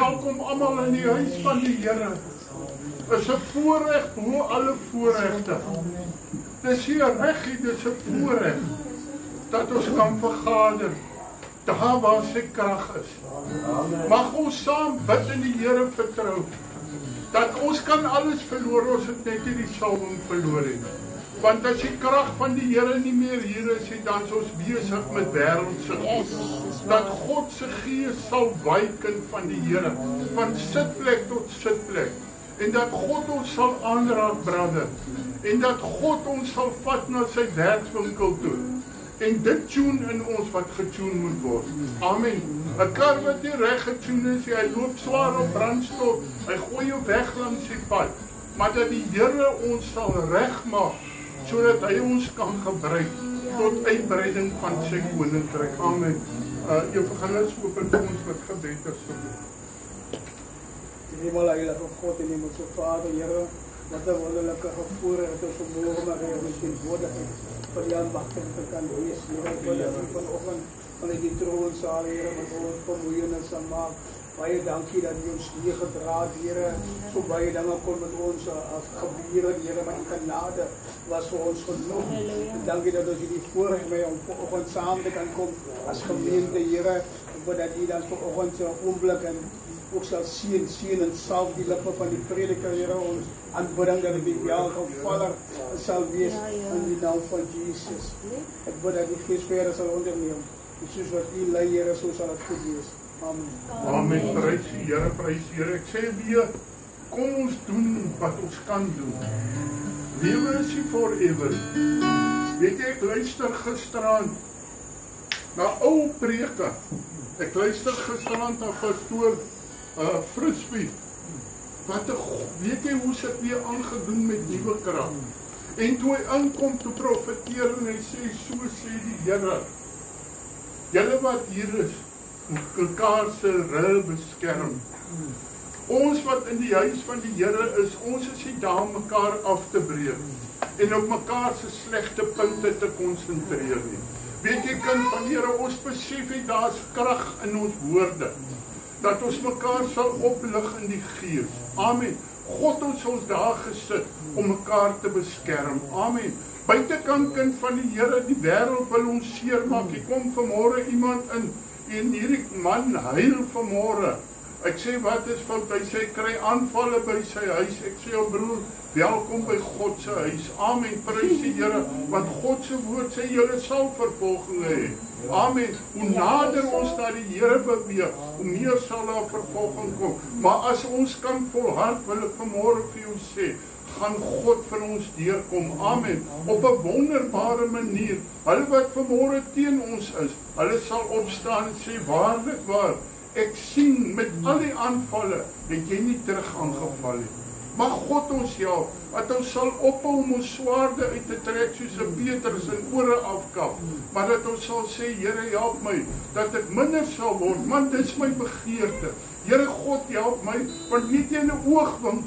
welkom allemaal in die huis van die Here. Is 'n voorreg bo alle voorregte. Dis hier reg, dis 'n voorreg dat ons kan vergader daar waar sy krag is. Mag ons saam bid in die Here vertrou dat ons kan alles verloor, ons het net nie die salwing verloor nie. Want as die krag van die Here nie meer hier is, dan is ons besig met wêreldse goed. Dat God se gees sal wyken van die Here, van sitplek tot sitplek. En dat God ons sal aanraak, broeder. En dat God ons sal vat na sy werkswinkel toe. En dit tune in ons wat getune moet word. Amen. 'n Kar wat nie reg getune is, hy loop swaar op brandstof, hy gooi jou weg langs die pad. Maar dat die Here ons sal regmaak, sodat hy ons kan gebruik tot uitbreiding van sy koninkryk. Amen. Evangelis open vir ons met gebed asseblief. Hemel heilige God en hemelse Vader, Here, wat 'n wonderlike voorreg het ons vanmôre maar weer met die woordigheid van die aanwagting te kan wees. Here, ek wil dat vanoggend vanuit die troonsaal, Here, met ons vermoeienis sal maak. Baie dankie dat U ons hier gedra het, Here. So baie dinge kon met ons as gebeur, Here, maar U genade was vir ons genoeg. Dankie dat ons hierdie voorreg mee om vanoggend saam te kan kom as gemeente, Here. Ek bid dat U dan vanoggend so 'n oomblik en ook sal seën en salf die lippe van die prediker, Here, ons aanbidding dat dit wel gevaller sal wees in die naam van Jesus. Ek bid dat die Gees verder sal onderneem. En soos wat U lei, Here, so sal dit goed wees. Amen. Amen. Prys die Here, prys die Here. Ek sê weer, kom ons doen wat ons kan doen. Lewe is nie forever. Weet jy, ek luister gisteraan na ou preke. Ek luister gisteraan na pastoor Frisbee. Weet jy hoe sit weer aangedoen met nuwe krag? En toe hy aankom te profeteer en hy sê, so sê die Here, julle wat hier is, mekaar se rug beskerm. Ons wat in die huis van die Here is, ons is nie daar om mekaar af te breek en op mekaar se slegte punte te konsentreer nie. Weet jy, kind van die Here, ons besef nie daar's krag in ons woorde, dat ons mekaar sal oplig in die gees. Amen. God het ons daar gesit om mekaar te beskerm. Amen. Buitekant, kind van die Here, die wêreld wil ons seermaak. Hier kom vanmôre iemand in en hierdie man huil vanmôre. Ek sê, wat is fout? Hy sê, kry aanvalle by sy huis. Ek sê, jou broer, welkom by God se huis. Amen, prys die Here, want God se woord sê, julle sal vervolging hê. Amen. Hoe nader ons na die Here beweeg, hoe meer sal daar vervolging kom. Maar as ons kan volhard, wil ek vanmôre vir jou sê, gaan God vir ons deurkom. Amen. Op 'n wonderbare manier. Hulle wat vanmôre teen ons is, hulle sal opstaan en sê, waarlik waar, ek sien met al die aanvalle, het jy nie terug aangeval nie. Mag God ons help, dat ons sal ophou om ons swaarde uit te trek soos 'n Petrus en ore afkap, maar dat ons sal sê, Here, help my, dat ek minder sal word, want dit is my begeerte. Here God, help my, want weet jy, in 'n oogwink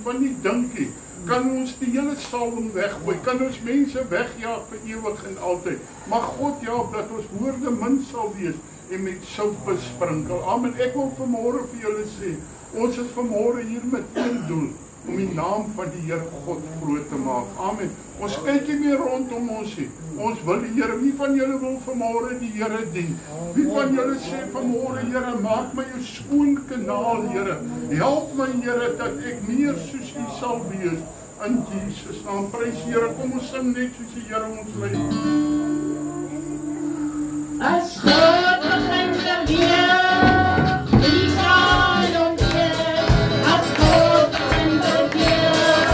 van die dinkie, kan ons die hele salwing weggooi, kan ons mense wegjaag vir ewig en altyd. Mag God help dat ons woorde min sal wees en met sout besprinkel. Amen. Ek wil vanmôre vir julle sê, ons is vanmôre hier met een doel, om die naam van die Here God groot te maak. Amen. Ons kyk nie meer rondom ons nie. Ons wil die Here, wie van julle wil vanmôre die Here dien? Wie van julle sê vanmôre, Here, maak my 'n skoon kanaal, Here. Help my, Here, dat ek meer soos U sal wees. In Jesus naam, prys die Here. Kom ons sing net soos die Here ons lei. As God begin te leer, wie kan omkeer? As God begin te leer,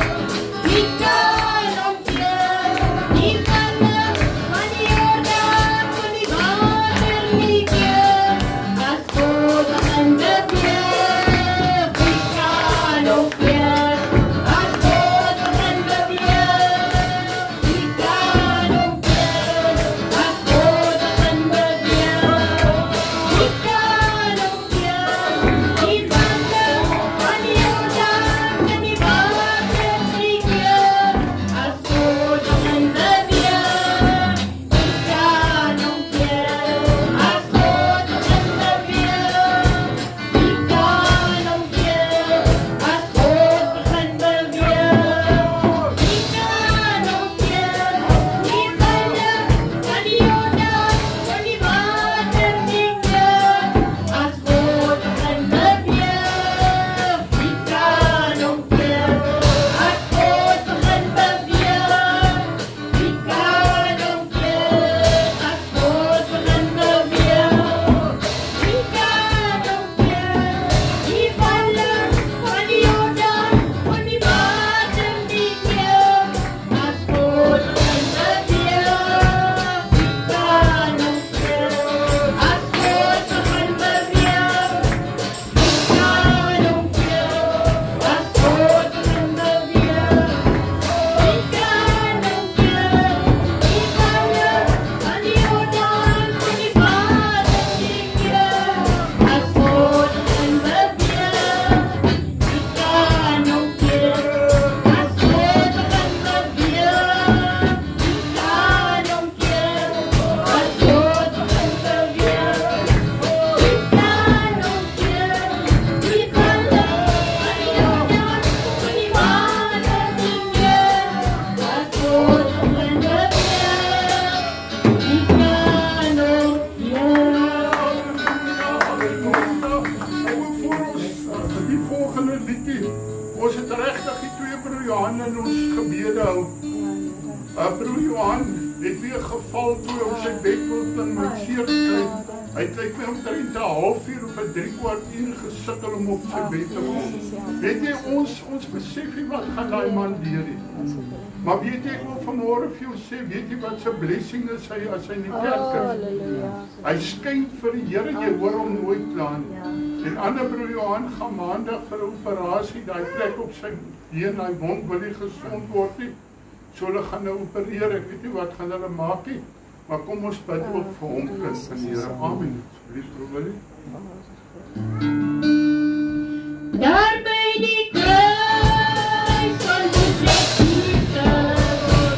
wie kan omkeer? Die manne van die Jordaan van die water nie keer. As God begin te leer, wie kan omkeer? As God begin te leer, wie kan omkeer? As God begin te leer, wie kan regtig die twee broer Johan in ons gebede hou. Broer Johan het weer geval toe op sy bedbod en my seer gekry. Hy het my omtrent 'n halfuur of 'n 3/4 uur gesukkel om op sy bed te kom. Weet jy, ons besef nie wat gaan daai man deur nie. Maar weet jy, ek wil vanmôre vir jou sê, weet jy wat sy blessing is hy as hy in die kerk is? Hy skyn vir die Here, jy hoor hom nooit kla nie. En ander broer Johan gaan maandag vir 'n operasie, daai plek op sy been, hy wond wil nie gesond word nie. So hulle gaan nou opereer, ek weet nie wat gaan hulle maak nie. Maar kom ons bid ook vir hom, kind van die Here. Amen. Asseblief, broer Willie. Daar by die kruis van Jesus,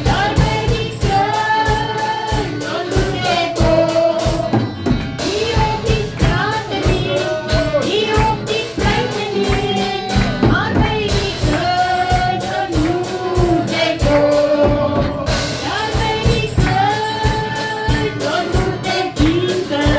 daar by die kruis van Jesus, hier op die straten hier, hier op die pleinen hier, daar by die kruis van Jesus, daar by die kruis van Jesus, daar by die kruis van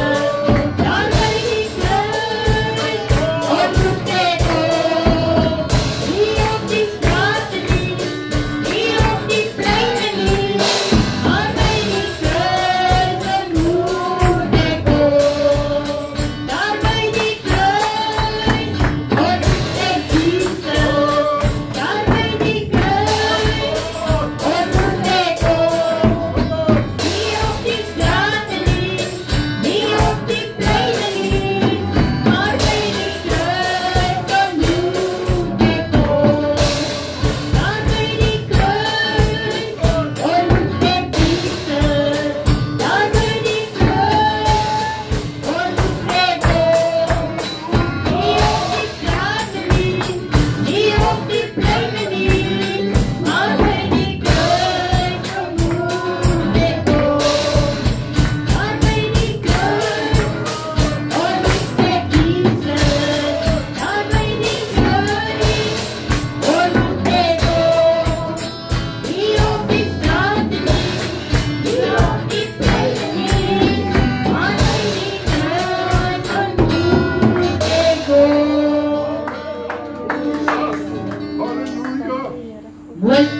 Yes,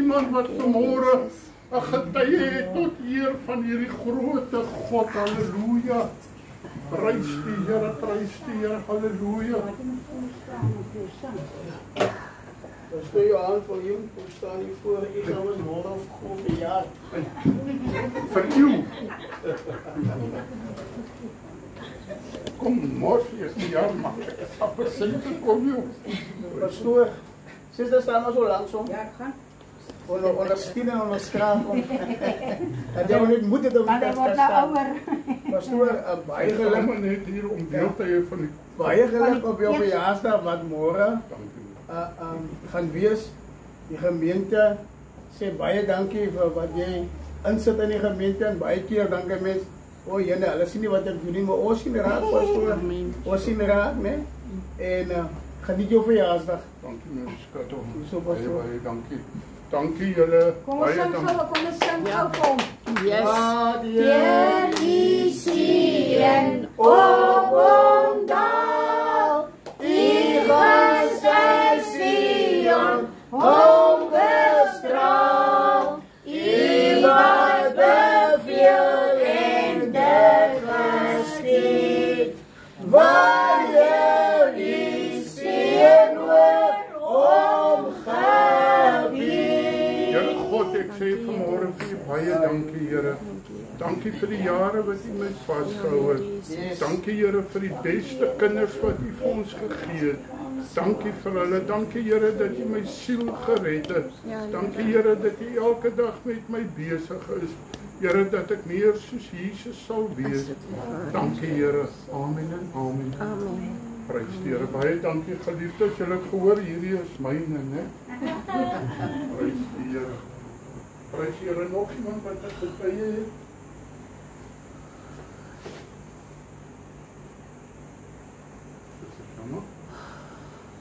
iemand wat vanmôre 'n getuie het tot eer van hierdie grootte God? Halleluja. Prys die Here, halleluja. Dus kun je aan voor jou, kom staan hier voor, ik ga eens worden of gewoon bejaard. Vir jou. Kom mos, jy jaar maar. Apa sê kom jou. Pastoor, sister staan maar zo langsom. Ja, ik ga. Onder stien en onder straat om. En jy moet moet dit op die Maar kast hij wordt nou ouder. Pastoor, baie Ek geluk. kom net hier om deel te hê van die Baie geluk op jou verjaarsdag wat môre dankie. gaan wees. Die gemeente sê baie dankie vir wat jy insit in die gemeente en baie keer dankie mens. O Jene, hulle sien nie wat ek doen nie, maar ons sien raak pastoor. Ons sien raak, né? En geniet jou verjaarsdag. Dankie my skat. So pastoor. Baie dankie. Dankie julle. Kom ons Baie sing dankie. gou, kom ons sing gou vir hom. Deur die Sion op omdaal, die ganse Sion omgestraal, U wat beveel en dit geskied, wanneer die Sion word omgebied. Here God, ek sê vanmôre vir U baie dankie, Here. Dankie vir die jare wat U my vasgehou het. Dankie Here vir die beste kinders wat U vir ons gegee het. Dankie vir hulle. Dankie Here dat U my siel gered het. Dankie Here dat U elke dag met my besig is. Here dat ek meer soos Jesus sal wees. Dankie Here. Amen en amen. Amen. Prys die Here. Baie dankie geliefdes. Julle het gehoor hierdie is myne, né? Prys die Here. Prys die Here. Nog iemand wat ek getuie het?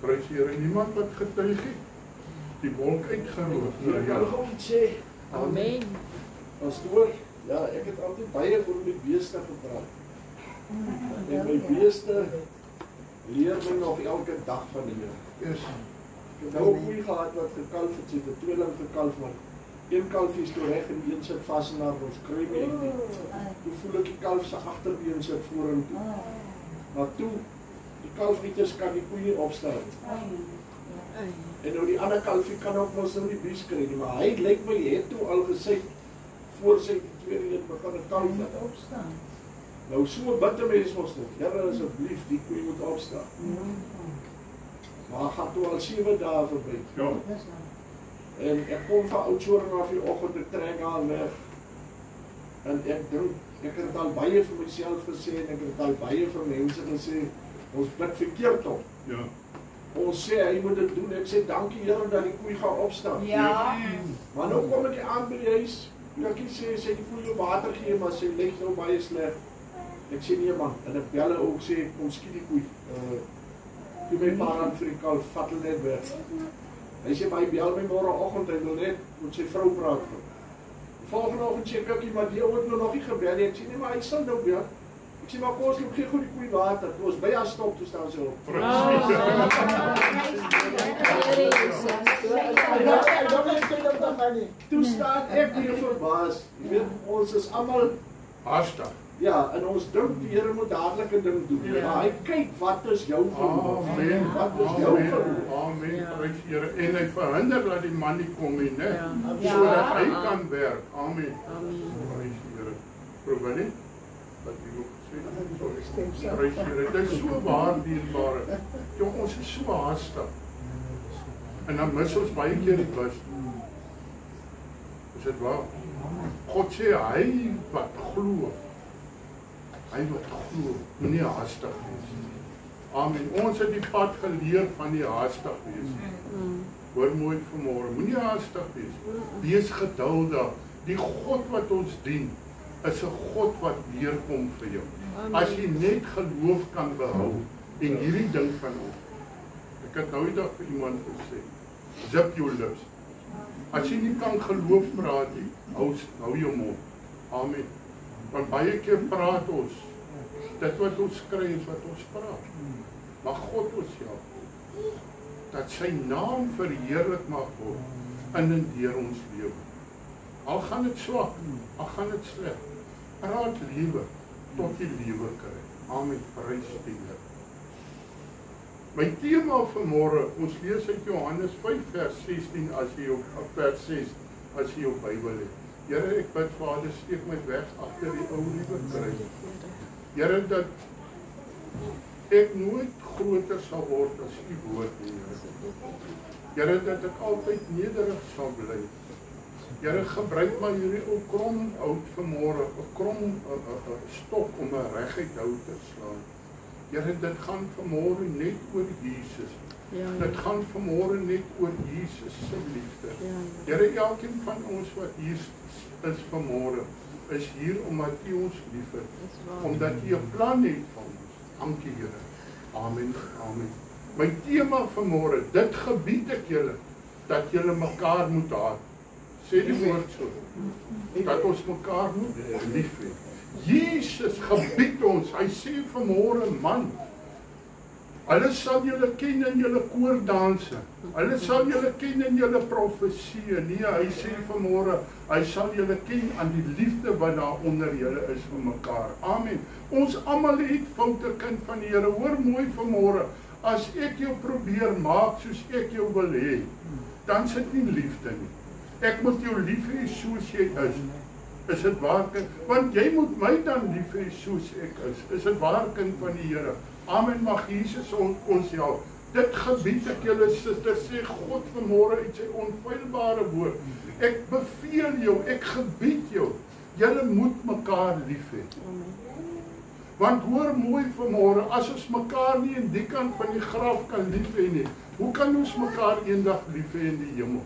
Prys die Here, niemand wat getuig het. Die wolk uitgeroep. Ek kan gou iets sê. Amen. Pastoor, ja, ek het altyd baie oor my beeste gepraat. En my beeste leer my nog elke dag van die Here. Yes. Ek het nou 'n koei gehad wat gekalf het, sy het 'n tweeling gekalf, maar een kalfie is toe reg en die een sit vas in haar bors. Kry my ek nie. Toe voel ek die kalf se agterbeen sit vorentoe. Maar toe die kalfrieters kan die koeie opstaan. En nou die ander kalfie kan ook mos nou die bies kry nie, maar hy lyk my het toe al gesê voor sy tweede een begin 'n kalf opstaan. Nou so bitter mens mos dit. Here asseblief die koeie moet opstaan. Maar gaan toe al 7 dae verby. Ja. En ek kom van Oudtshoorn af die oggend te trek haar weg. En ek dink ek het al baie vir myself gesê en ek het al baie vir mense gesê ons bid verkeerd op. Ja. Ons sê hy moet dit doen. Ek sê dankie Here dat die koei gaan opstaan. Ja. Maar nou kom ek aan by die huis. Ek sê die koei water gee, maar sy lê nou baie sleg. Ek sê nee man, en ek bel hulle ook sê kom skiet die koei. Toe my pa aan vir die kalf vat hulle net weg. Hy sê my bel my môreoggend hy wil net met sy vrou praat. Volgende oggend sê ek maar die ou het nog nie gebel nie. Ek sê nee maar hy sal nou bel. Ek sê maar kom ons gee gou die koei water. Toe ons by haar stop toe staan sy op. Toe staan ek weer verbaas. Jy weet ons is almal Haastig. ja, en ons dink die Here moet dadelik 'n ding doen. Ja. Maar hy kyk wat is jou geloof? Amen. Wat is jou Amen. geloof? Amen. Prys die Here. En hy verhinder dat die man nie kom nie, né? Ja. Sodat hy kan werk. Amen. Prys die Here. Probeer nie. Wat jy ook sê. Prys die Here. Dit is so waardebare. Jong, ons is so haastig. En dan mis ons baie keer die bus. Is dit waar? God sê hy wat glo. Hy wat glo, moenie haastig wees. Amen. Ons het die pad geleer van die haastig wees. Hoor mooi vanmôre, moenie haastig wees. Wees geduldig. Die God wat ons dien, is 'n God wat weerkom vir jou. As jy net geloof kan behou en hierdie ding van ons. Ek het nou eendag vir iemand gesê, zip jou lips. As jy nie kan geloof praat nie, hou jou mond. Amen. Want baie keer praat ons. Dit wat ons kry is wat ons praat. Maar God ons help. Dat sy naam verheerlik mag word. in en deur ons lewe. Al gaan dit swak, al gaan dit sleg. Raad lewe tot die lewe kry. Amen, prys die Here. My tema vanmôre, ons lees uit Johannes 5 vers 16 as jy op vers 6 as jy jou Bybel het. Here, ek bid Vader, steek my weg agter die ou liewe kruis. Here, dat ek nooit groter sal word as u woord nie, Here. Here, dat ek altyd nederig sal bly. Here, gebruik maar hierdie ou krom hout vanmôre, 'n krom stok om 'n reguit hout te slaan. Here, dit gaan vanmôre net oor Jesus. Dit gaan vanmôre net oor Jesus se liefde. Here, elkeen van ons wat hier is vanmôre, is hier omdat u ons liefhet, omdat u 'n plan het vir ons. Dankie, Here. Amen. Amen. My tema vanmôre, dit gebied ek julle, dat julle mekaar moet haat. Sê die woord so, dat ons mekaar moet lief hê. Jesus gebied ons, hy sê vanmôre, man, hulle sal julle ken in julle koordanse, hulle sal julle ken in julle profesie. Nee, hy sê vanmôre, hy sal julle ken aan die liefde wat daar onder julle is vir mekaar. Amen. Ons almal het foute, kind van die Here. Hoor mooi vanmôre, as ek jou probeer maak soos ek jou wil hê, dan sit nie liefde nie. Ek moet jou lief hê soos jy is. Is dit waar, kind? Want jy moet my dan lief hê soos ek is. Is dit waar, kind van die Here? Amen, mag Jesus ons help. Dit gebied ek julle, suster, sê God vanmôre uit sy onfeilbare woord. Ek beveel jou, ek gebied jou, julle moet mekaar lief hê. Want hoor mooi vanmôre, as ons mekaar nie in die kant van die graf kan lief hê nie, hoe kan ons mekaar eendag lief hê in die hemel?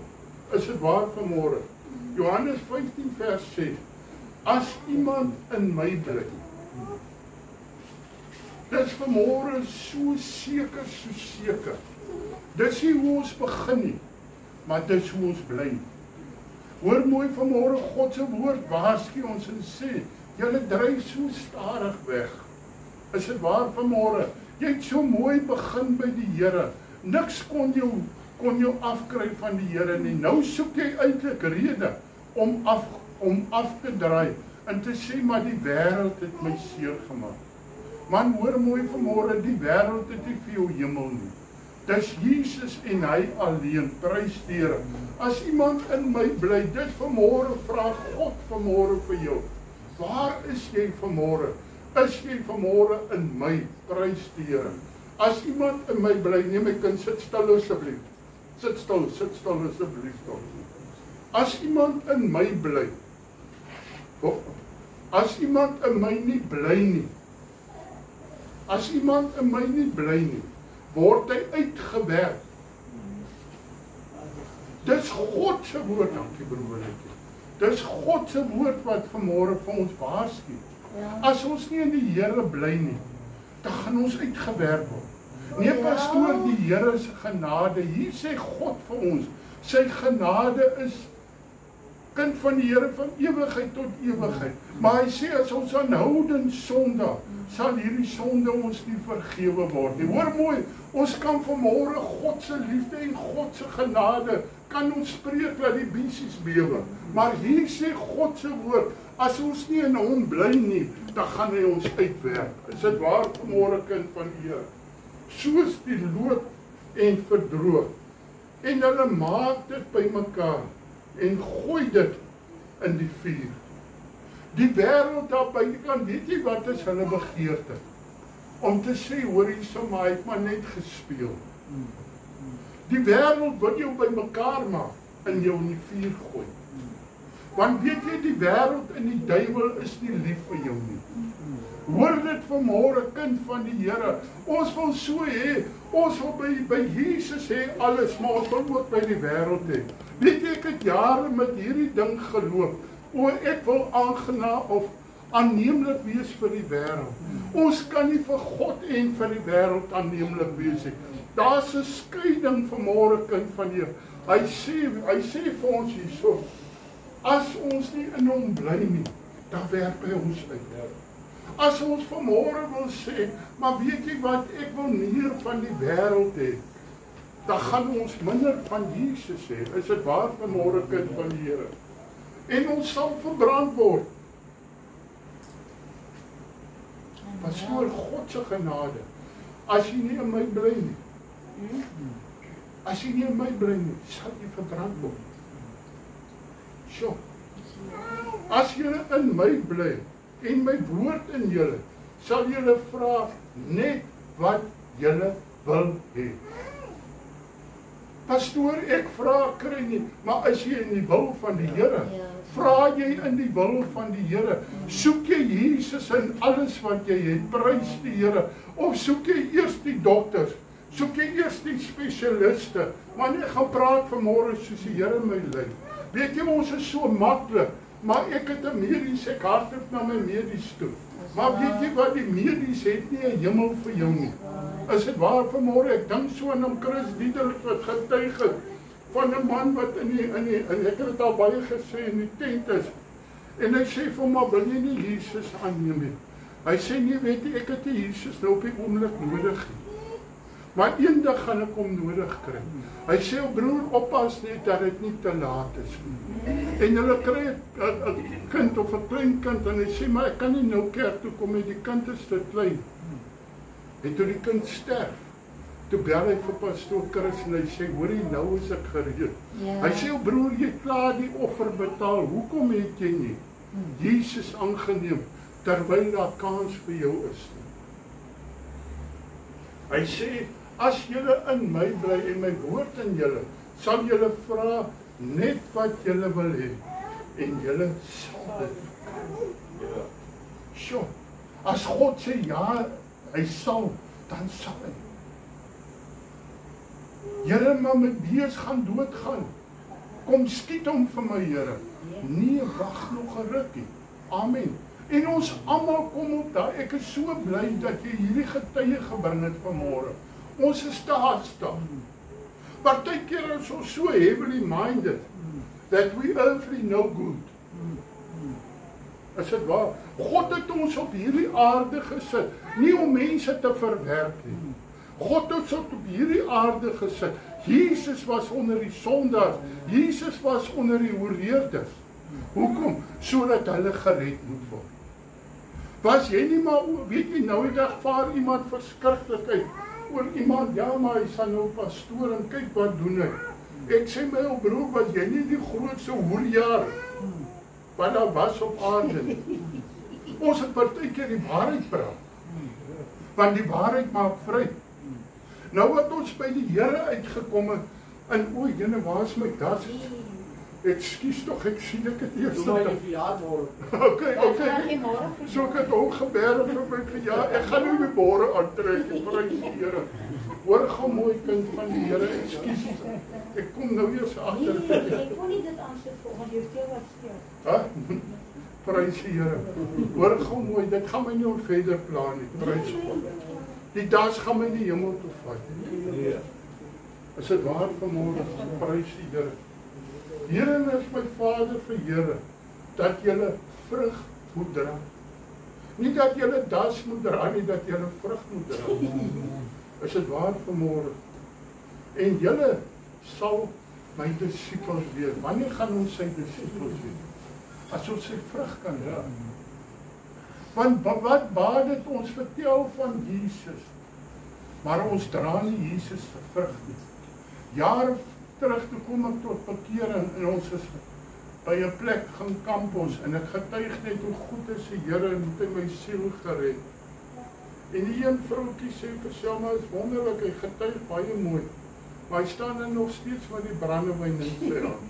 Is dit waar vanmôre? Johannes 15 vers 6. As iemand in my bly. Dis vanmôre so seker. Dis nie hoe ons begin nie, maar dis hoe ons bly. Hoor mooi vanmôre, God se woord waarsku ons en sê, julle dryf so stadig weg. Is dit waar vanmôre? Jy het so mooi begin by die Here. Niks kon jou afkry van die Here nie. Nou soek jy eintlik rede om af te draai en te sê, maar die wêreld het my seer gemaak. Man, hoor mooi vanmôre, die wêreld het nie vir jou hemel nie. Dis Jesus en hy alleen, prys die Here. As iemand in my bly, dit vanmôre vra God vanmôre vir jou. Waar is jy vanmôre? Is jy vanmôre in my, prys die Here. As iemand in my bly, nee my kind, sit stil asseblief. Sit stil asseblief toch. As iemand in my bly, as iemand in my nie bly nie, as iemand in my nie bly nie, word hy uitgewerk. Dis God se woord, dankie broertjie. Dis God se woord wat vanmôre vir ons waarsku. As ons nie in die Here bly nie, dan gaan ons uitgewerk word. Nee pastoor, die Here se genade, hier sê God vir ons, sy genade is kind van die Here van ewigheid tot ewigheid. Maar hy sê as ons aanhoudend sondig, sal hierdie sonde ons nie vergewe word nie. Hoor mooi, ons kan vanmôre God se liefde en God se genade kan ons spreek dat die besies bewe. Maar hier sê God se woord, as ons nie in hom bly nie, dan gaan hy ons uitwerk. Is dit waar vanmôre, kind van die Here? Soos die lood en verdroog. En hulle maak dit bymekaar en gooi dit in die vuur. Die wêreld daar buitekant, weet jy wat is hulle begeerte? Om te sê, hoor hierso, maar hy het maar net gespeel. Die wêreld wil jou bymekaar maak en jou in die vuur gooi. Want weet jy, die wêreld en die duiwel is nie lief vir jou nie. Hoor dit vanmôre, kind van die Here. Ons wil so hê, ons wil by Jesus hê alles, maar ons wil ook by die wêreld hê. Weet jy, ek het jare met hierdie ding geloop. O, ek wil aangenaam of aanneemlik wees vir die wêreld. Ons kan nie vir God en vir die wêreld aanneemlik wees nie. Daar's 'n skeiding vanmôre, kind van die Here. Hy sê vir ons hierso, as ons nie in hom bly nie, dan werp hy ons uit. As ons vanmôre wil sê, maar weet jy wat, ek wil meer van die wêreld hê, dan gaan ons minder van Jesus hê. Is dit waar vanmôre, kind van die Here? En ons sal verbrand word. Pastoor, God se genade. As jy nie in my bly nie, as jy nie in my bly nie, sal jy verbrand word. Sjoe. As julle in my bly en my woord in julle, sal julle vra net wat julle wil hê. Pastoor, ek vra kry nie, maar as jy in die wil van die Here, vra jy in die wil van die Here, soek jy Jesus in alles wat jy het, prys die Here, of soek jy eers die dokters, soek jy eers die spesialiste, maar ek gaan praat vanmôre soos die Here my lei. Weet jy, ons is so maklik, maar ek het 'n medies, ek hardloop na my medies toe. Maar weet jy wat, die medies het nie 'n hemel vir jou nie. Is dit waar vanmôre? Ek dink so aan Chris Diederik wat getuig het van 'n man wat in ek het dit al baie gesê, in die tent is. En hy sê vir hom, wil jy nie Jesus aanneem nie? Hy sê nie, weet jy, ek het nie Jesus nou op die oomblik nodig nie. Maar eendag gaan ek hom nodig kry. Hy sê, broer, oppas net dat dit nie te laat is nie. En hulle kry 'n kind of 'n klein kind en hy sê, maar ek kan nie nou kerk toe kom nie, die kind is te klein. En toe die kind sterf, toe bel hy vir pastoor Chris en hy sê, hoorie, nou is ek gereed. Hy sê, broer, jy klaar die offer betaal, hoekom het jy nie Jesus aangeneem, terwyl daar kans vir jou is nie? Hy sê, as julle in my bly en my woord in julle, sal julle vra net wat julle wil hê, en julle sal dit kry. Sjoe, as God sê ja, hy sal, dan sal hy. Here, maar my bees gaan doodgaan. Kom skiet hom vir my, Here. Nee, wag nog 'n rukkie. Amen. En ons almal kom op daai. Ek is so bly dat jy hierdie getuie gebring het vanmôre. Ons is te haastig. Partykeer is ons so heavily minded that we earthly no good. Is dit waar? God het ons op hierdie aarde gesit, nie om mense te verwerp nie. God het ons op hierdie aarde gesit. Jesus was onder die sondaars. Jesus was onder die oorleerders. Hoekom? Sodat hulle gered moet word. Was jy nie maar, weet jy, nou die dag vaar iemand verskriklikheid oor iemand, ja, maar hy sal nou pastoor en kyk wat doen hy. Ek sê my ou broer, was jy nie die grootste hoerjaar wat daar was op aarde nie? Ons het partykeer die waarheid praat, want die waarheid maak vry. Nou wat ons by die Here uitgekom het, en o, jene, waar is my das? Ekskuus tog, ek sien ek het eers Doe my die verjaard word. Okay. So ek het ook gebeur vir my verjaard. Ek gaan nou die bore aantrek, prys die Here. Hoor gou mooi, kind van die Here, ekskuus. Ek kom nou eers agter. Ek kon nie dit aansit volgens jou stil wat speel. Prys die Here. Hoor gou mooi, dit gaan my nie om verder plan nie. Prys God. Die das gaan my die hemel toe vat. Nee. Is dit waar vanmôre? Prys die Here. Hierin is my Vader verheerlik, dat julle vrug moet dra. Nie dat julle das moet dra nie, dat julle vrug moet dra. Is dit waar vanmôre? En julle sal my disippels wees. Wanneer gaan ons sy disippels wees? As ons sy vrug kan dra. Want wat baat dit ons vertel van Jesus? Maar ons dra nie Jesus se vrug nie. Jare terug toe kom ek tot bekering en ons is by 'n plek gaan kamp ons en ek getuig net hoe goed is die Here en het my siel gered. En die een vroukie sê vir Selma, is wonderlik, hy getuig baie mooi, maar hy staan er nog steeds met die brandewyn in sy hand.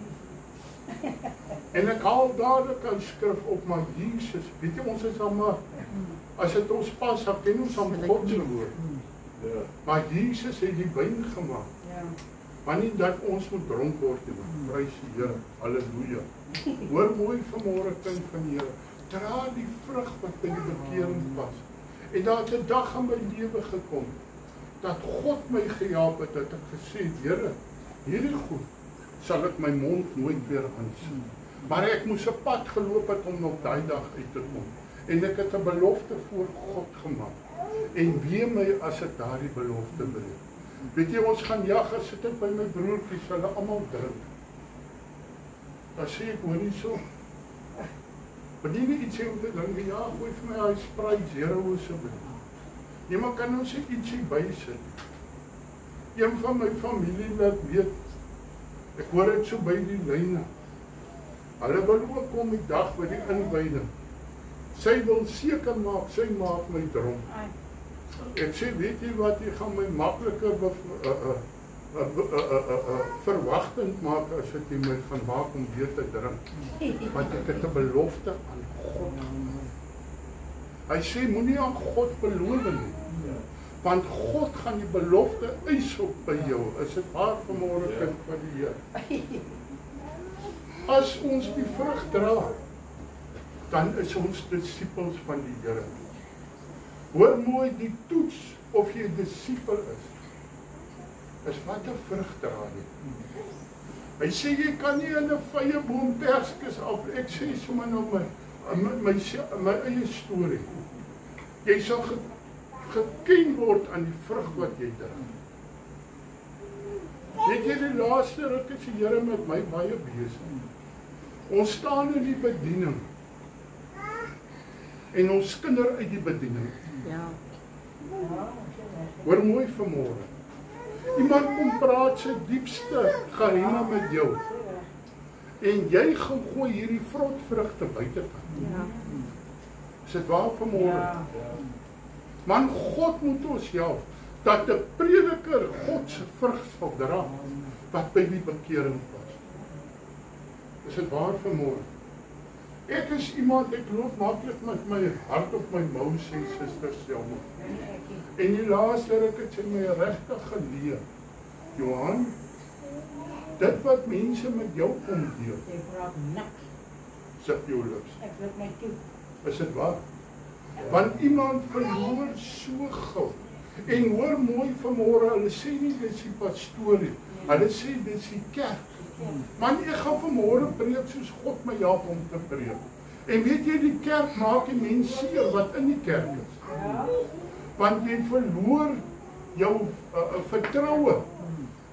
En ek haal dadelik 'n skrif op, maar Jesus, weet jy, ons is allemaal, as dit ons pas, dan ken ons aan God se woord. Maar Jesus het die wyn gemaak. Maar nie dat ons moet dronk word nie. Prys die Here. Halleluja. Hoor mooi vanmôre, kind van die Here. Dra die vrug wat by die bekering was. En daar het 'n dag in my lewe gekom dat God my gehelp het, dat ek gesê het, Here, hierdie goed sal ek my mond nooit weer aansien. Maar ek moes 'n pad geloop het om op daai dag uit te kom. En ek het 'n belofte voor God gemaak. En wee my as ek daardie belofte breek. Weet jy, ons gaan jag, sit ek by my broertjies, hulle almal drink. Dan sê ek, hoor nie so. Wanneer jy iets sê om te drink, ja, gooi vir my hy Sprite Zero asseblief. Nee, maar kan ons ietsie bysit. Een van my familie laat weet, ek hoor dit so by die lyne. Hulle wil ook kom die dag by die inwyding. Sy wil seker maak, sy maak my dronk. Ek sê, weet jy wat, jy gaan my makliker verwagting maak as ek jy my gaan maak om weer te drink. Want ek het 'n belofte aan God. Hy sê, moenie aan God beloof nie. Want God gaan die belofte eis op by jou. Is dit waar vanmôre kind van die Here? As ons die vrug dra, dan is ons disippels van die Here. Hoor mooi, die toets of jy 'n disipel is wat 'n vrug dra nie. Hy sê jy kan nie in 'n vye boom perskes af. Ek sê sommer nou my eie storie. Jy sal geken word aan die vrug wat jy dra. Weet jy, die laaste ruk is die Here met my baie besig. Ons staan in die bediening en ons skinder uit die bediening. Ja. Hoor mooi vanmôre. Iemand kom praat sy diepste geheime met jou. En jy gaan gooi hierdie vrotvrugte buitekant. Ja. Is dit waar vanmôre? Man, God moet ons help dat 'n prediker God se vrug sal dra wat by die bekering pas. Is dit waar vanmôre? Ek is iemand, ek loop maklik met my hart op my mou, sê Suster Selma. En die laaste ruk het sy my regtig geleer. Johan, dit wat mense met jou kom deel, Jy praat niks. sit jou lips. Ek loop my toe. Is dit waar? Want iemand verloor so gou. En hoor mooi vanmôre, hulle sê nie dit is die pastorie. Hulle sê dit is die kerk. Man, ek gaan vanmôre preek soos God my help om te preek. En weet jy, die kerk maak die mens seer wat in die kerk is. Want jy verloor jou vertroue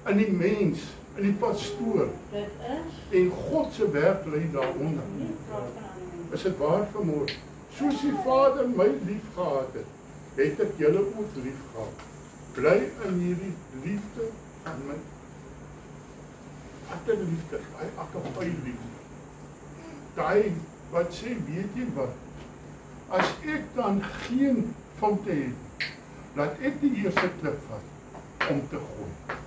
in die mens, in die pastoor. Dit is En God se werk lê daaronder. nie praat van ander mense. Is dit waar vanmôre? Soos die Vader my lief gehad het ek julle ook lief gehad. Bly in hierdie liefde van my. Wat 'n liefde, daai agape liefde. Daai wat sê, weet jy wat? As ek dan geen foute het, laat ek die eerste klip vat om te gooi.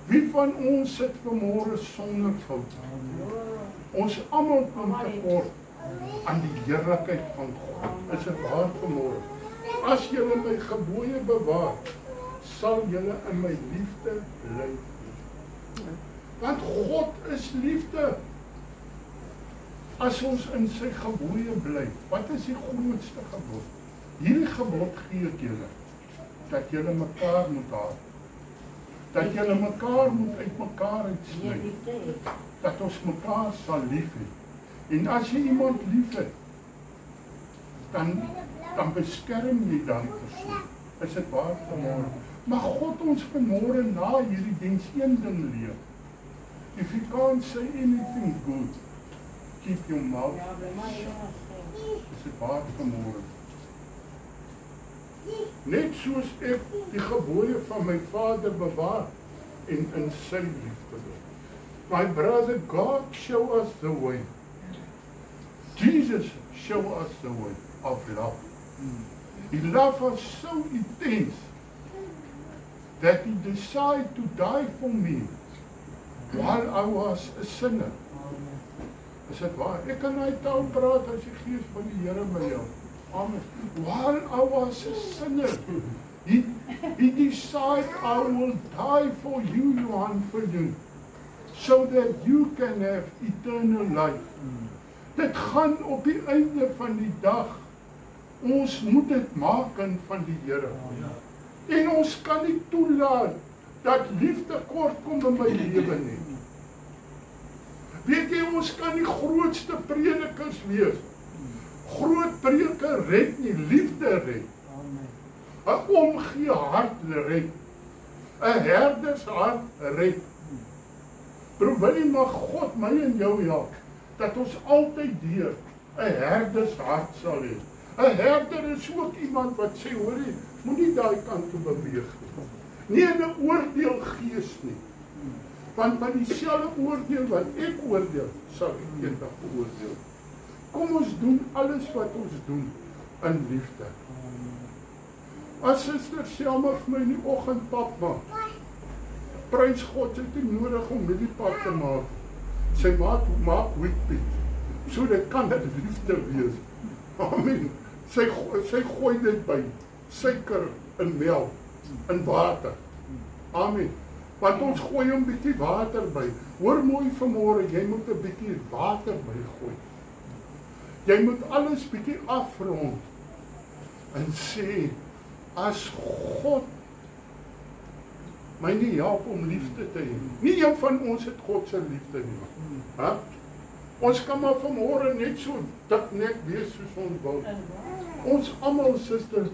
Wie van ons sit vanmôre sonder foute? Ons almal kom tekort aan die heerlikheid van God. Is dit waar vanmôre? As julle my gebooie bewaar, sal julle in my liefde bly. Want God is liefde. As ons in sy gebooie bly, wat is die grootste gebod? Hierdie gebod gee ek julle, dat julle mekaar moet haat. Dat julle mekaar moet uit mekaar uitsny. Dat ons mekaar sal lief hê. En as jy iemand lief het, dan beskerm jy dan persoon. Is dit waar vanmôre? Maar God ons vanmôre na hierdie diens een ding leer. If you can't say anything good, keep your mouth shut. Is dit waar vanmôre? Net soos ek die gebooie van my Vader bewaar en in sy liefde bly. My brother, God show us the way. Jesus show us the way of love. He loved us so intense that he decided to die for me while I was a sinner. Is dit waar? Ek kan nie taal praat as die Gees van die Here my help. Amen. While I was a sinner, he decided I will die for you, Johan, for you, so that you can have eternal life. Dit gaan op die einde van die dag. Ons moet dit maak van die Here. En ons kan nie toelaat dat liefde kort kom in my lewe nie. Weet jy, ons kan die grootste predikers wees. Groot prediker red nie, liefde red. 'n omgee hart red. 'n herdershart red. Broer Willie, mag God my en jou help, dat ons altyd deur 'n herdershart sal hê. 'n Herder is ook iemand wat sê, hoorie, moenie daai kant toe beweeg nie. Nie in 'n oordeelgees nie. Want by dieselfde oordeel wat ek oordeel, sal ek eendag beoordeel. Kom ons doen alles wat ons doen in liefde. As Suster Selma vir my in die oggend pap maak, prys God, sy het nie nodig om met die pap te maak. Sy maak wheatbix, so dit kan dit liefde wees. Amen. Sy gooi dit by suiker en melk en water. Amen. Want ons gooi 'n bietjie water by. Hoor mooi vanmôre, jy moet 'n bietjie water by gooi. Jy moet alles bietjie afrond en sê, as God my nie help om liefde te hê. Nie een van ons het God se liefde nie. Ha? Ons kan maar vanmôre net so diknek wees soos ons wil. Ons almal, Suster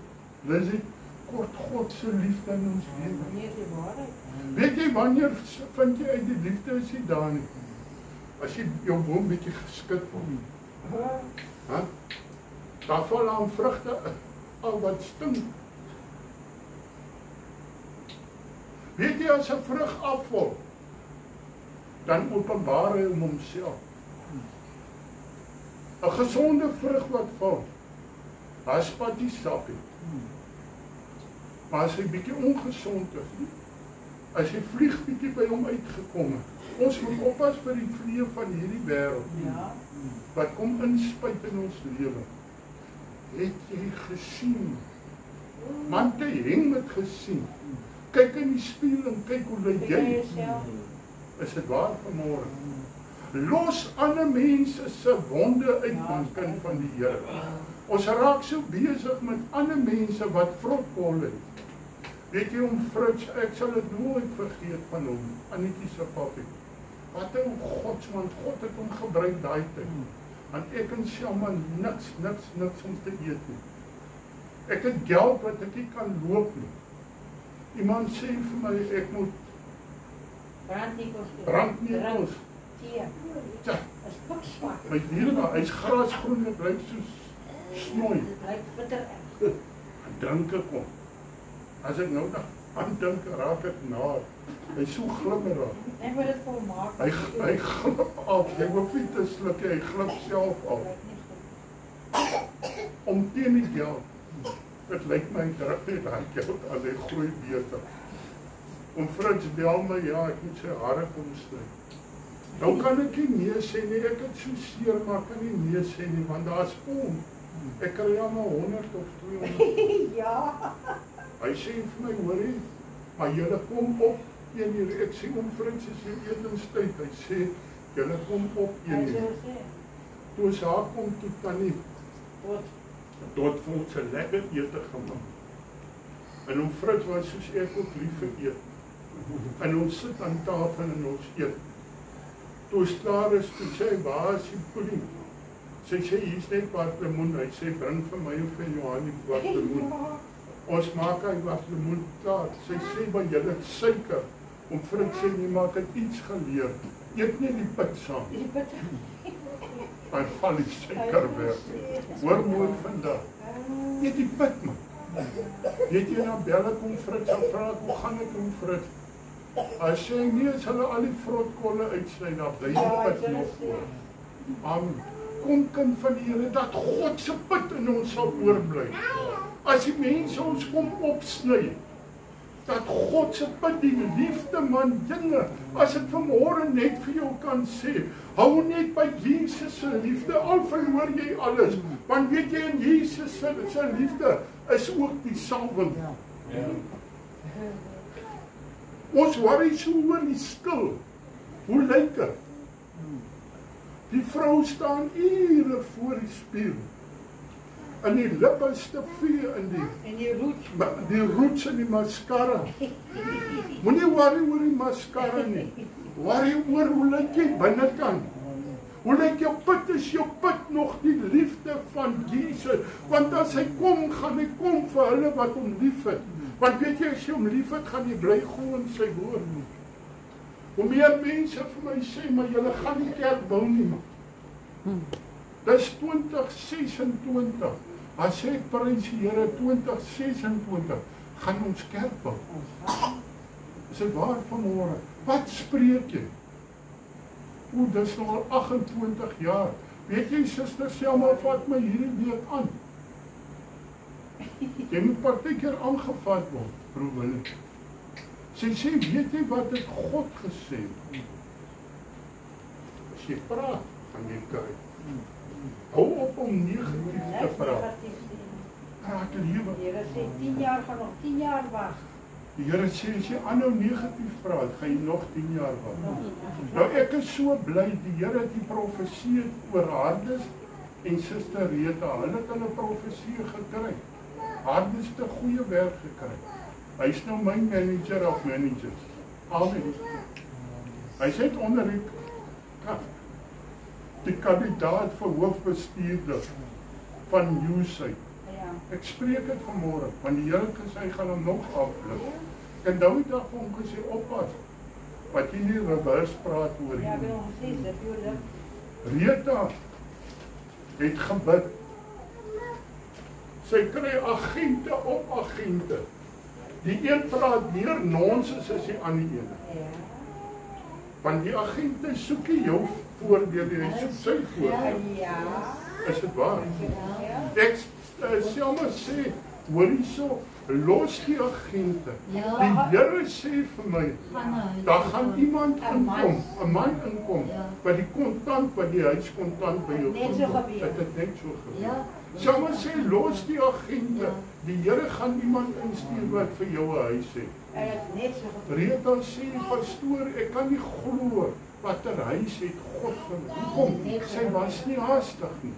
Lizzie, kort God se liefde in ons lewe. Weet jy wanneer vind jy uit die liefde is nie daar nie? As jy jou boom bietjie geskit word. Ha? Daar val aan vrugte al wat stink. Weet jy, as 'n vrug afval, dan openbaar hy homself. 'n Gesonde vrug wat val, daar spat die sap nie. Maar as hy bietjie ongesond is, as hy vlieg bietjie by hom uitgekom het, ons moet oppas vir die vliee van hierdie wêreld, wat kom inspuit in ons lewe. Het jy gesien? Man, jy heng met gesien. Kyk in die spieël en kyk hoe lyk jy. Is dit waar vanmôre? Los ander mense se wonde uit, kind van die Here. Ons raak so besig met ander mense wat vrotbol het. Weet jy om Fritz, ek sal dit nooit vergeet van hom, Annetjie se papi. Wat 'n godsman, God het hom gebruik daai tyd. Want ek en Selma niks om te eet nie. Ek het geld wat ek nie kan loop nie. Iemand sê vir my, ek moet brandnetels. Tja, my diere, hy's grasgroen, het lyk soos snoei. Dink ek om. As ek nou aan dink, raak ek naar. Hy so glimmerig. Ek wil dit volmaak. Hy glip af, jy hoef nie te sluk, hy glip self af. Om teen die geld. Dit lyk my druk net daai geld aan, hy groei beter. Om Fritz bel my, ja, ek moet sy hare kom sny. Nou kan ek nie nee sê nie, ek het so seer, maar ek kan nie nee sê nie, want daar is pom. Ek kry al maar 100 of 200. Ja. Hy sê vir my, hoorie, maar julle kom op 1 uur. Ek sê om Fritz is hier etenstyd. Hy sê, julle kom op 1 uur. Toe ons haar kom, toe Tannie tot vir ons 'n lekker ete gemaak. En om Fritz was soos ek ook lief vir eet. En ons sit aan tafel en ons eet. Toe ons klaar is, toe sê hy, waar is die pudding? Sy sê, hier is net wat lemoen. Hy sê, bring vir my of vir Johannie wat lemoen. Ons maak hy wat lemoen klaar. Sy sê, maar jy het suiker. Om Fritz sê, nie maak het iets geleer. Eet nie die pit saam. Dan val die suiker weg. Hoor mooi vandag. Eet die pit, man. Weet jy nou, bel ek om Fritz en vraag, hoe gaan ek om Fritz? Hy sê, nee, as hulle al die vrotkolle uitsluit, dan bly die pit nog voor. Amen. Kom kind van die Here, dat God se pit in ons sal oorbly. As die mense ons kom opsny, dat God se pit, die liefde man, dinge, as ek vanmôre net vir jou kan sê, hou net by Jesus se liefde, al verloor jy alles, want weet jy, in Jesus se liefde is ook die salwing. Ons worry so oor die skil. Hoe lyk dit? Die vrou staan ure voor die spieël. En die lippe is te vee in die roots in die mascara. Moenie worry oor die mascara nie. Worry oor hoe lyk jy binnekant. Hoe lyk jou put? Is jou put nog die liefde van Jesus? Want as hy kom, gaan hy kom vir hulle wat hom liefhet. Want weet jy, as jy hom lief het, gaan jy bly glo in sy woord. Hoe meer mense vir my sê, maar julle gaan nie kerk bou nie, man. Dis 2026. As sê ek prys die Here 2026, gaan ons kerk bou. Is dit waar vanmôre? Wat spreek jy? O, dis al 28 jaar. Weet jy, Suster Selma vat my hierdie week aan. Jy moet partykeer aangevat word, broer Willem. Sy sê, weet jy wat het God gesê? As jy praat, gaan jy kry. Hou op om negatief te praat. Praat lewe. Die Here sê 10 jaar gaan nog 10 jaar wag. Die Here sê, as jy aanhou negatief praat, gaan jy nog 10 jaar wag. Nou ek is so bly, die Here het die profesie oor Hardes en Suster Rita. Hulle het hulle profesie gekry. Hardes het 'n goeie werk gekry. Hy is nou my manager of managers. Amen. Hy sit onder die kandidaat vir hoofbestuurder van Newsite. Ek spreek dit vanmôre, want die Here gesê hy gaan hom nog afblik. En Dawid het vir hom gesê, oppas, wat jy nie reverse praat oor nie. Ja, wil ons sê, dat jy Rita het gebid. Sy kry agente op agente. Die een praat meer nonsens as die ander een. Want die agente soek nie jou voordeel, hy soek sy voordeel. Is dit waar? Ek Selma sê, hoor hierso, los die agente. Die Here sê vir my, daar gaan iemand inkom, 'n man inkom, wat die kontant, wat die huiskontant by jou net so gebeur. Dit het net so gebeur. Selma sê, los die agente. Die Here gaan iemand instuur wat vir jou 'n huis het. Net so gebeur. Rita sê, pastoor, ek kan nie glo watter huis het God vir my. Hoekom? Sy was nie haastig nie.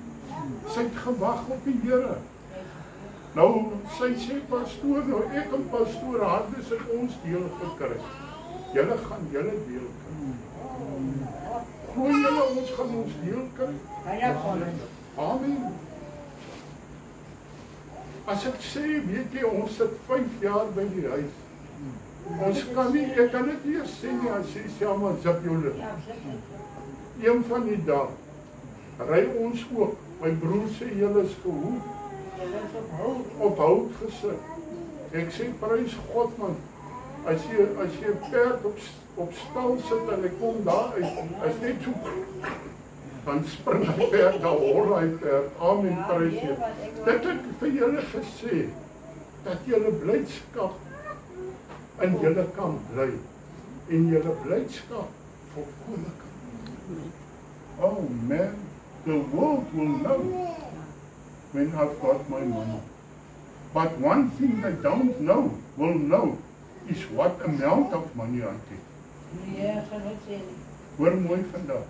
Sy het gewag op die Here. Nou, sy sê, pastoor, nou ek en pastoor Hardes het ons deel gekry. Julle gaan julle deel kry. Glo julle ons gaan ons deel kry? Amen. As ek sê, weet jy, ons sit 5 jaar by die huis. Ons kan nie, ek kan dit nie sê nie, as jy sê, maar zip jou lip. Een van die dag, ry ons ook, my broer sê, julle is gehoed. Op hout gesit. Ek sê, prys God, man. As jy 'n perd op stal sit en ek kom daar uit, is net so, dan spring die perd, dan hol hy perd. Amen, prys jy. Dit het vir julle gesê, dat julle blydskap in julle kan bly. En julle blydskap volkome kan. Oh man, the world will know when I've got my money. But one thing they don't know, will know, is what amount of money I get. Ja, gaan ook sê nie. Hoor mooi vandag.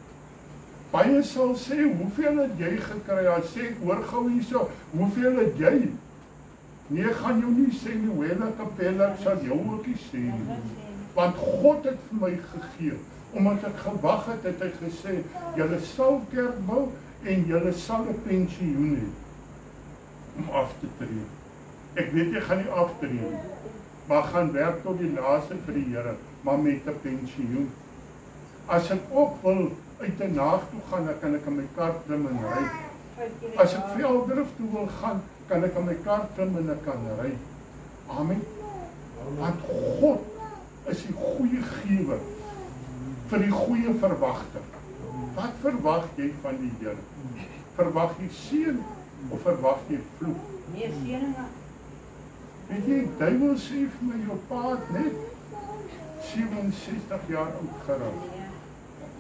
Baie sal sê, hoeveel het jy gekry? As sê ek, hoor gou hierso, hoeveel het jy? Nee, gaan jou nie sê nie, Wela Kapella, ek sal jou ook nie sê nie. Want God het vir my gegee. Omdat ek gewag het, het hy gesê, julle sal kerk bou en julle sal 'n pensioen hê om af te tree. Ek weet jy gaan nie aftree nie, maar gaan werk tot die laaste vir die Here, maar met 'n pensioen. As ek ook wil uit 'n nag toe gaan, dan kan ek in my kar klim en ry. As ek veldrif toe wil gaan, kan ek in my kar klim en ek kan ry. Amen. Want God is die goeie gewer vir die goeie verwagter. Wat verwag jy van die Here? Verwag jy seën of verwag jy vloek? Nee, seën. Weet jy, die duiwel sê vir my, jou pa het net 67 jaar oud geraak.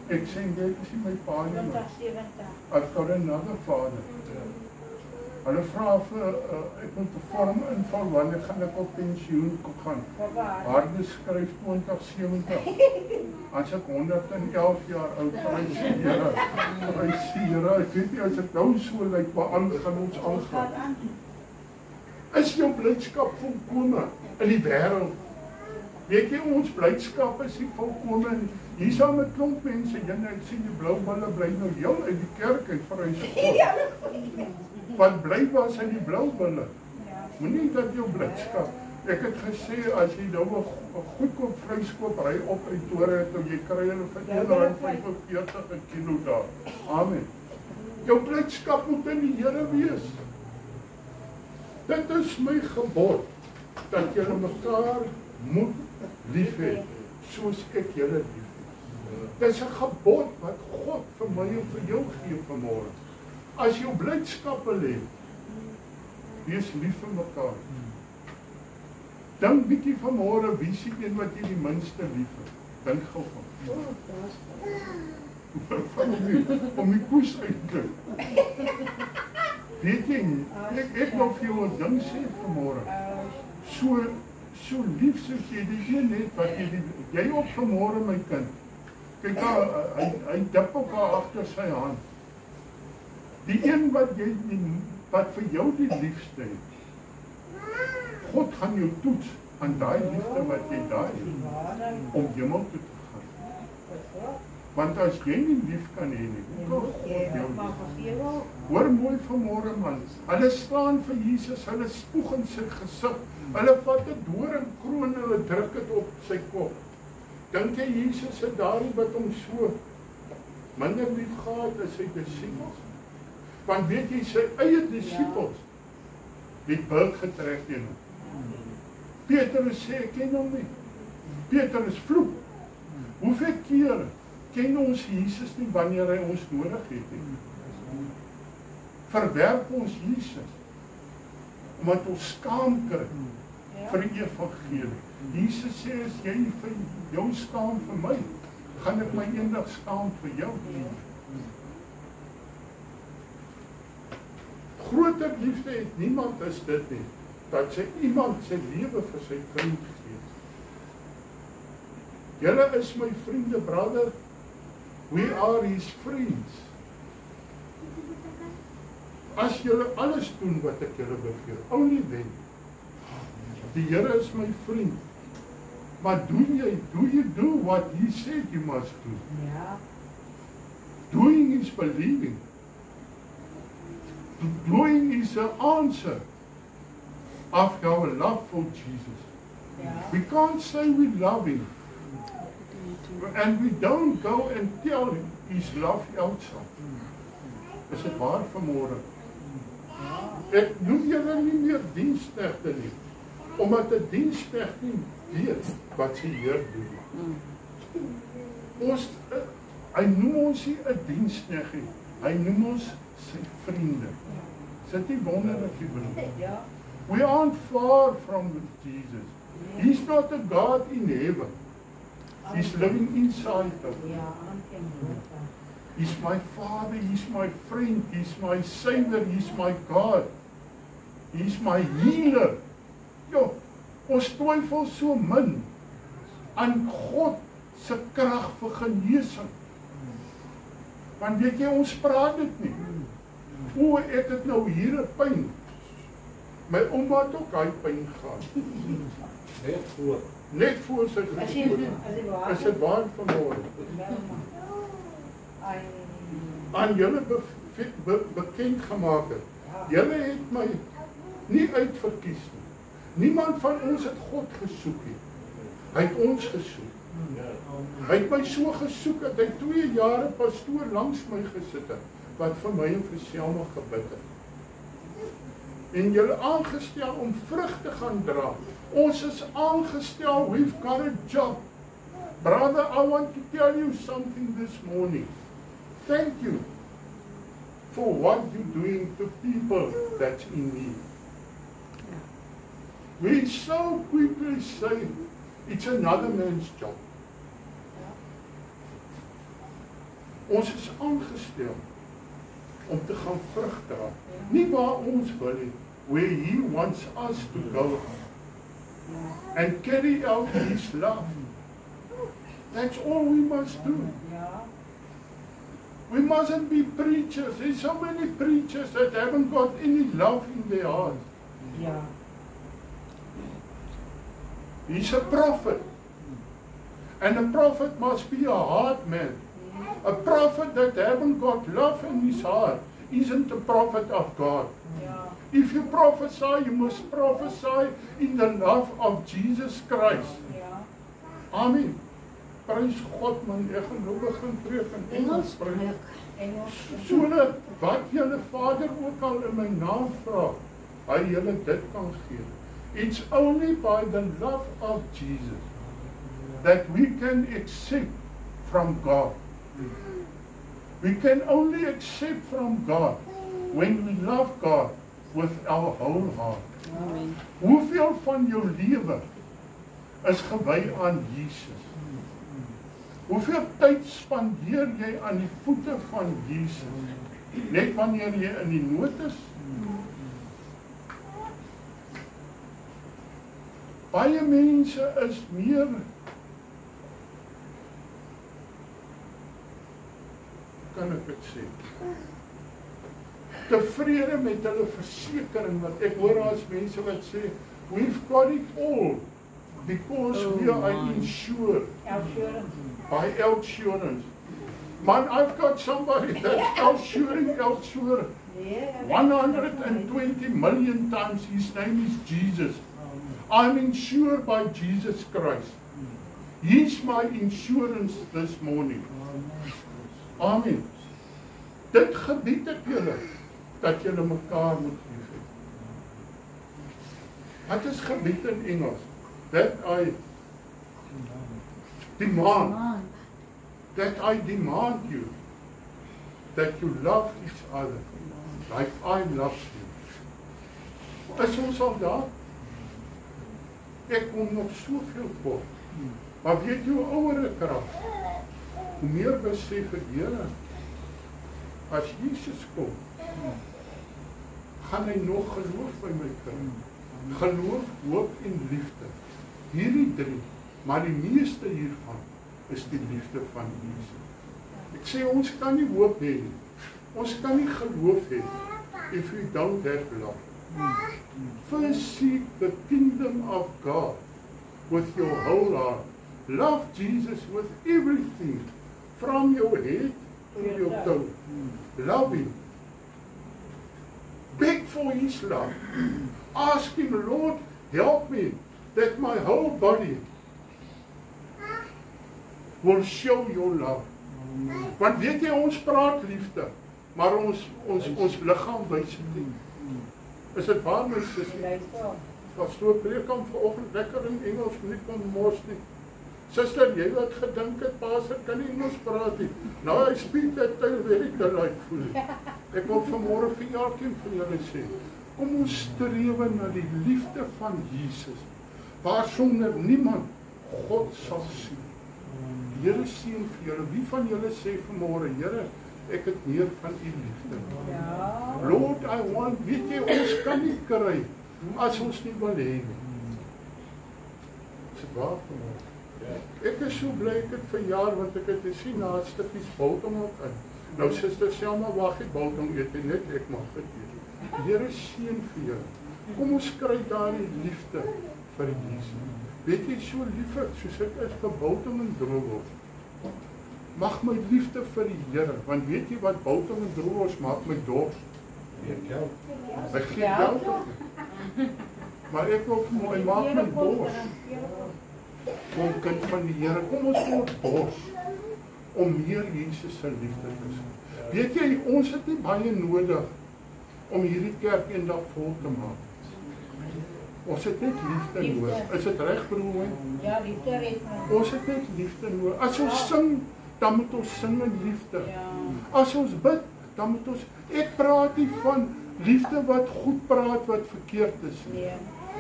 Ek sê, jy is nie my pa nie. 70. I've got another father. Hulle vra vir, ek moet 'n vorm invul, wanneer gaan ek op pensioen gaan? Hardes skryf 2070. As ek 111 jaar oud, prys die Here. Prys die Here. Ek weet nie, as ek nou so lyk, maar gaan ons aangaan. Is jou blydskap volkome in die wêreld? Weet jy, ons blydskap is nie volkome. Hier saam met klomp mense, ek sien die blou bulle bly nou heel uit die kerk uit, prys God. Wat bly was in die blou bulle. Moenie dat jou blydskap, Ek het gesê, as jy nou 'n goedkoop vleiskopery op Pretoria toe, jy kry hulle vir R1.45 'n kilo daar. Amen. Jou blydskap moet in die Here wees. Dit is my gebod, dat julle mekaar moet lief hê, soos ek julle lief het. Dit is 'n gebod wat God vir my en vir jou gee vanmôre. As jy blydskap wil hê, wees lief vir mekaar. Dink bietjie vanmôre, wie is die een wat jy die minste lief het? Dink gou van. Om die koes uit te druk. Weet jy, ek wil vir jou 'n ding sê vanmôre. So lief soos jy die een het, wat jy op vanmôre, my kind. Kyk, hy dip op haar agter sy hand. Die een wat vir jou die liefste het. God gaan jou toets aan daai liefde wat jy daar het, om hemel toe te gaan. Want as jy nie lief kan hê nie, hoe kan God jou lief? Hoor mooi vanmôre, man. Hulle staan vir Jesus, hulle spoeg in sy gesig. Hulle vat 'n doringkroon en hulle druk dit op sy kop. Dink jy Jesus het daardie wat hom so minder lief gehad as sy disippels? Want weet jy, sy eie disippels het buig getrek teen hom. Petrus sê, ek ken hom nie. Petrus vloek. Hoeveel kere ken ons Jesus nie wanneer hy ons nodig het nie? Verwerp ons Jesus, omdat ons skaam kry vir die evangelie. Jesus sê, as jy vir jou skaam vir my, gaan ek my eendag skaam vir jou. Groter liefde het niemand as dit nie, dat sy iemand sy lewe vir sy vriend gee. Julle is my vriende, brother. We are his friends. As julle alles doen wat ek julle beveel, only then. Die Here is my vriend. Maar do you do what he said you must do? Ja. Doing is believing. Doing is an answer of our love for Jesus. Ja. We can't say we love him, and we don't go and tell him his love outside. Is dit waar vanmôre? Ek noem julle nie meer diensknegte nie, omdat 'n diensknegt nie weet wat sy Heer doen. Hy noem ons nie 'n diensknegt nie, hy noem ons sy vriende. Is dit nie wonderlik, broer? Ja. We aren't far from Jesus. He's not a God in heaven. He's living inside of us. Ja, aanken. He's my Father, He's my friend, He's my Savior, He's my God. He's my healer. Jo, ons twyfel so min aan God se krag vir genesing. Want weet jy, ons praat dit nie. O, ek het nou hier 'n pyn. My ouma het ook hy pyn gehad. Net voor sy geboorte. Is dit waar vanmôre? Aan julle bekend gemaak het. Julle het my nie uitverkies nie. Niemand van ons het God gesoek nie. Hy het ons gesoek. Hy het my so gesoek dat hy 2 jaar 'n pastoor langs my gesit het, wat vir my en vir Selma gebid het. En julle aangestel om vrug te gaan dra. Ons is aangestel, we've got a job. Brother, I want to tell you something this morning. Thank you for what you're doing to people that's in need. We so quickly say it's another man's job. Ons is aangestel om te gaan vrug dra. Nie waar ons wil nie, where he wants us to go and carry out his love. That's all we must do. We mustn't be preachers. There's so many preachers that haven't got any love in their heart. Ja. He's a prophet. And a prophet must be a hard man. A prophet that haven't got love in his heart isn't a prophet of God. Ja. If you prophesy, you must prophesy in the love of Jesus Christ. Ja. Amen. Prys God, man, ek gaan nou begin preek in Engels preek. Sodat wat julle Vader ook al in my naam vra, hy julle dit kan gee. It's only by the love of Jesus that we can accept from God. We can only accept from God when we love God with our whole heart. Amen. Hoeveel van jou lewe is gewy aan Jesus? Hoeveel tyd spandeer jy aan die voete van Jesus? Net wanneer jy in die nood is? Baie mense is meer kan ek dit sê? Tevrede met hulle versekering, want ek hoor as mense wat sê, we've got it all because we are insured by Elsurance. Man, I've got somebody that's Elsuring Elsure 120 million times. His name is Jesus. I'm insured by Jesus Christ. He's my insurance this morning. Amen. Dit gebied ek julle, dat julle mekaar moet lief hê. Wat is gebied in Engels? That I demand. That I demand you. That you love each other. Like I love you. Is ons al daar? Ek kom nog soveel voor. Maar weet jy hoe ouer ek raak? Hoe meer besef ek, Here, as Jesus kom, gaan hy nog geloof by my kry. Geloof, hoop en liefde. Hierdie drie, maar die meeste hiervan is die liefde van Jesus. Ek sê ons kan nie hoop hê nie. Ons kan nie geloof hê if we don't have love. First seek the kingdom of God with your whole heart. Love Jesus with everything, from your head to your toe. Love Him. Beg for His love. Ask Him, Lord, help me that my whole body will show your love. Want weet jy, ons praat liefde, maar ons liggaam wys dit nie. Is dit waar, my sussie? Pastoor preek hom vanoggend lekker in Engels, nie kan mos nie. Suster, jy wat gedink het, pastor kan nie Engels praat nie. Nou, I speak that very delightfully. Ek wil vanmôre vir elkeen van julle sê, kom ons strewe na die liefde van Jesus, waarsonder niemand God sal sien. Die Here seën vir julle. Wie van julle sê vanmôre, Here, ek het meer van U liefde. Ja. Lord, I want, weet jy, ons kan nie kry as ons nie wil hê nie. Dis waar vanmôre. Ek is so bly ek het verjaar, want ek het gesien na 'n stukkies biltong ook in. Nou suster Selma, wag ek biltong eet en net ek mag dit eet. Die Here seën vir julle. Kom ons kry daardie liefde vir Jesus. Weet jy, so lief ek, soos ek is vir biltong en droewors. Mag my liefde vir die Here, want weet jy wat biltong en droewors maak my dors? Ek gee geld op. Maar ek wil vir my maak my dors. Kom kind van die Here, kom ons word bors om meer Jesus se liefde te sien. Weet jy, ons het nie baie nodig om hierdie kerk eendag vol te maak. Ons het net liefde nodig. Is dit reg, broer? Ja, liefde red. Ons het net liefde nodig. As ons sing, dan moet ons sing in liefde. As ons bid, dan moet ons... Ek praat nie van liefde wat goed praat, wat verkeerd is nie.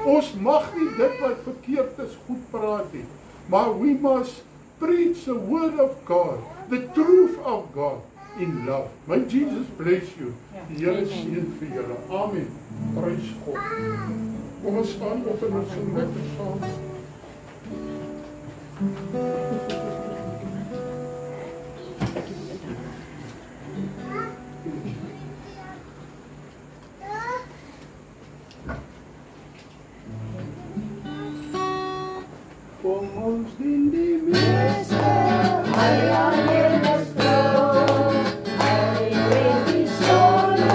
Ons mag nie dit wat verkeerd is goed praat nie. Maar we must preach the word of God, the truth of God in love. May Jesus bless you. Die Here seën vir julle. Amen. Prys God. Kom ons staan op en ons sing lekker saam. Kom ons dien die Meester, hy alleen is trouw, hy weet die sonde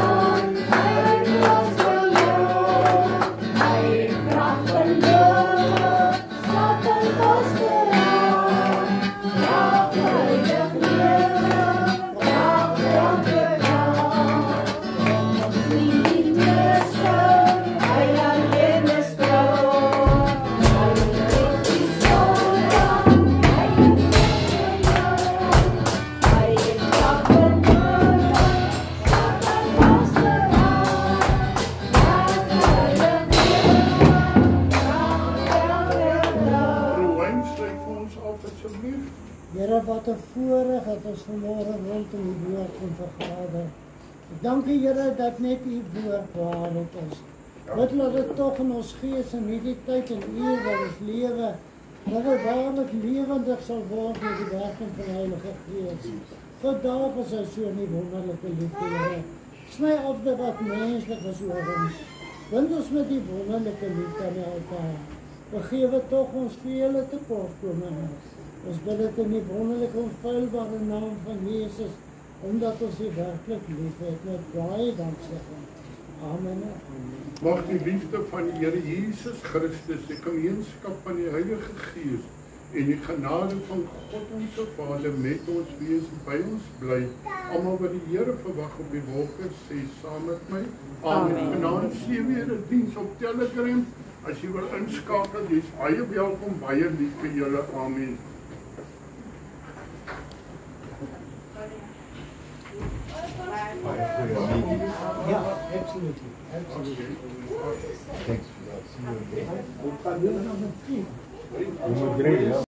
ons vanmorgen rondom die woord kon vergader. Ek dank die Here dat net die woord waarheid is. Bid laat dit toch in ons gees in hierdie tyd en uur waar ons lewe, dat het waarlik lewendig sal word met die werking van die Heilige Gees. God daar is hy so in die wonderlike liefde, Here. Sny af dit wat menslik is oor ons. Wind ons met die wonderlike liefde aan die altaar. Vergewe toch ons vele tekortkominge. Ons bid dit in die wonderlike onfeilbare naam van Jesus, omdat ons die werklik lief het met baie danksegging. Amen. Mag die liefde van die Here Jesus Christus, die gemeenskap van die Heilige Gees en die genade van God onze Vader met ons wees en by ons bly. Almal wat die Here verwag op die wolke, sê saam met my. Amen. Vanaand sien weer 'n diens op Telegram. As jy wil inskakel, jy's baie welkom, baie lief vir julle. Amen. Yeah, absolutely. Absolutely. Thanks for that. See you again. Number 3. Nummer 3, ja.